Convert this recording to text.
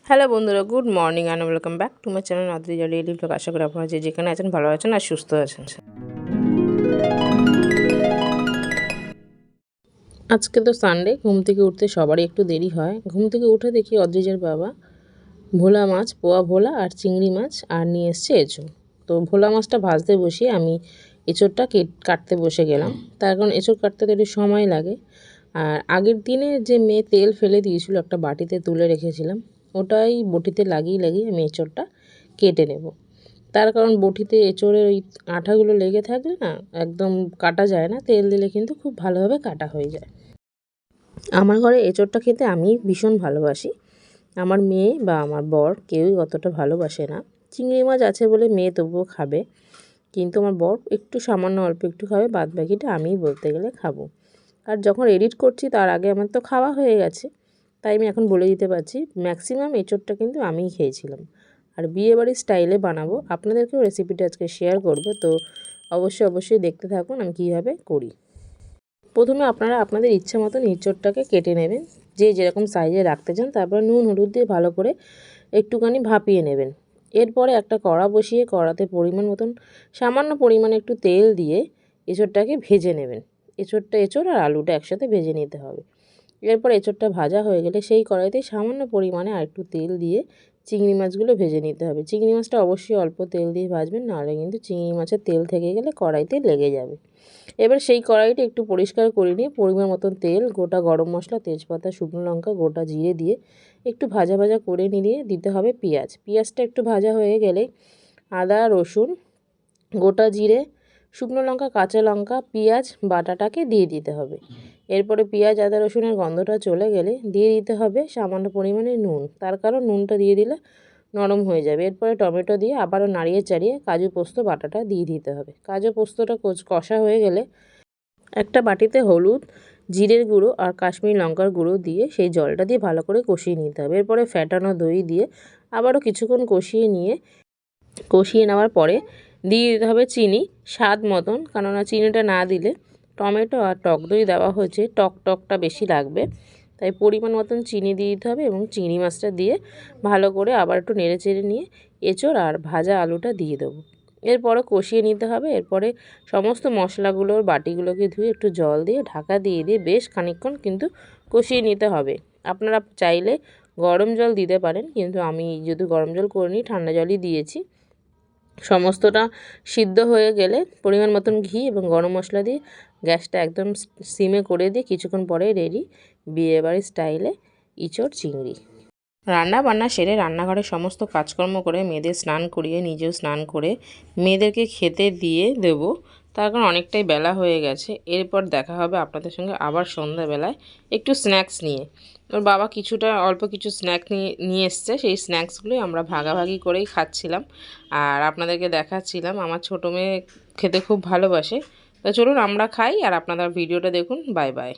Hello বন্ধুরা, good morning and welcome back to my channel Adrija daily blog. আশা করি আপনারা যেখানে আছেন ভালো আছেন আর সুস্থ আছেন। আজকে তো সানডে, ঘুম থেকে উঠতে সবারই একটু দেরি হয়। ঘুম থেকে উঠে দেখি অদ্রিজার বাবা ভোলা মাছ, পোয়া ভোলা আর চিংড়ি মাছ আর নিয়ে এসছে এঁচোড়। তো ভোলা মাছটা ভাজতে বসিয়ে আমি এঁচোড়টা কাটতে বসে গেলাম। তার কারণ এঁচোড় কাটতে তো একটু সময় লাগে। আর আগের দিনে যে মেয়ে তেল ফেলে দিয়েছিল একটা বাটিতে তুলে রেখেছিলাম, ওটাই বটিতে লাগিয়ে আমি এঁচোড়টা কেটে নেব। তার কারণ বটিতে এঁচোড়ের ওই আঠাগুলো লেগে থাকলে না একদম কাটা যায় না, তেল দিলে কিন্তু খুব ভালোভাবে কাটা হয়ে যায়। আমার ঘরে এঁচোড়টা খেতে আমি ভীষণ ভালোবাসি। আমার মেয়ে বা আমার বর কেউই অতটা ভালোবাসে না। চিংড়ি মাছ আছে বলে মেয়ে তবুও খাবে, কিন্তু আমার বর একটু সামান্য অল্প একটু খাবে, বাদ বাকিটা আমিই বলতে গেলে খাবো। আর যখন এডিট করছি তার আগে আমার তো খাওয়া হয়ে গেছে, তাই আমি এখন বলে দিতে পারছি ম্যাক্সিমাম এঁচোড়টা কিন্তু আমিই খেয়েছিলাম। আর বিয়েবাড়ির স্টাইলে বানাবো, আপনাদেরকেও রেসিপিটা আজকে শেয়ার করব। তো অবশ্যই দেখতে থাকুন আমি কীভাবে করি। প্রথমে আপনারা আপনাদের ইচ্ছা মতন এঁচোড়টাকে কেটে নেবেন, যে যেরকম সাইজে রাখতে চান। তারপর নুন হলুদ দিয়ে ভালো করে একটুখানি ভাপিয়ে নেবেন। এরপরে একটা কড়া বসিয়ে কড়াতে সামান্য পরিমাণে একটু তেল দিয়ে এঁচোড়টাকে ভেজে নেবেন। এঁচোড় আর আলুটা একসাথে ভেজে নিতে হবে। এরপর এঁচোড়টা ভাজা হয়ে গেলে সেই কড়াইতে সামান্য পরিমাণে আর একটু তেল দিয়ে চিংড়ি মাছগুলো ভেজে নিতে হবে। চিংড়ি মাছটা অবশ্যই অল্প তেল দিয়ে ভাজবেন, নাহলে কিন্তু চিংড়ি মাছের তেল থেকে গেলে কড়াইতে লেগে যাবে। এবার সেই কড়াইটা একটু পরিষ্কার করে নিয়ে পরিমাণ মতন তেল, গোটা গরম মশলা, তেজপাতা, শুকনো লঙ্কা, গোটা জিরে দিয়ে একটু ভাজা করে নিয়ে দিতে হবে পেঁয়াজটা একটু ভাজা হয়ে গেলে আদা, রসুন, গোটা জিরে, শুকনো লঙ্কা, কাঁচা লঙ্কা, পেঁয়াজ বাটাটাকে দিয়ে দিতে হবে। এরপরে পেঁয়াজ, আদা, রসুনের গন্ধটা চলে গেলে দিয়ে দিতে হবে সামান্য পরিমাণে নুন। তার কারণ নুনটা দিয়ে দিলে নরম হয়ে যাবে। এরপরে টমেটো দিয়ে আবারও নাড়িয়ে চাড়িয়ে কাজু পোস্ত বাটাটা দিয়ে দিতে হবে। কাজু পোস্তটা কষা হয়ে গেলে একটা বাটিতে হলুদ, জিরের গুঁড়ো আর কাশ্মীরি লঙ্কার গুঁড়ো দিয়ে সেই জলটা দিয়ে ভালো করে কষিয়ে নিতে হবে। এরপরে ফ্যাটানো দই দিয়ে আবারও কিছুক্ষণ কষিয়ে নেওয়ার পরে দিয়ে দিতে হবে চিনি স্বাদ মতন, কেননা চিনিটা না দিলে টমেটো আর টক দই দেওয়া হয়েছে, টকটা বেশি লাগবে, তাই পরিমাণ মতন চিনি দিয়ে দিতে হবে। এবং চিংড়ি মাছটা দিয়ে ভালো করে আবার একটু নেড়ে চেড়ে নিয়ে এঁচোড় আর ভাজা আলুটা দিয়ে দেবো। এরপরে কষিয়ে নিতে হবে। এরপরে সমস্ত মশলাগুলোর বাটিগুলোকে ধুয়ে একটু জল দিয়ে ঢাকা দিয়ে বেশ খানিকক্ষণ কিন্তু কষিয়ে নিতে হবে। আপনারা চাইলে গরম জল দিতে পারেন, কিন্তু আমি যেহেতু গরম জল করিনি, ঠান্ডা জলই দিয়েছি। সমস্তটা সিদ্ধ হয়ে গেলে পরিমাণ মতন ঘি এবং গরম মশলা দিয়ে গ্যাসটা একদম সিমে করে দিয়ে কিছুক্ষণ পরে রেডি বিয়েবাড়ির স্টাইলে এঁচোড় চিংড়ি। রান্না বান্না সেরে রান্নাঘরে সমস্ত কাজকর্ম করে মেয়েদের স্নান করিয়ে নিজেও স্নান করে মেয়েদেরকে খেতে দিয়ে দেব। তার কারণ অনেকটাই বেলা হয়ে গেছে। এরপর দেখা হবে আপনাদের সঙ্গে আবার সন্ধ্যাবেলায় একটু স্ন্যাক্স নিয়ে। ওর বাবা অল্প কিছু স্ন্যাক্স নিয়ে এসছে, সেই স্ন্যাক্সগুলোই আমরা ভাগাভাগি করেই খাচ্ছিলাম আর আপনাদেরকে দেখাচ্ছিলাম। আমার ছোটো মেয়ে খেতে খুব ভালোবাসে। তো চলুন আমরা খাই আর আপনারা ভিডিওটা দেখুন। Bye bye.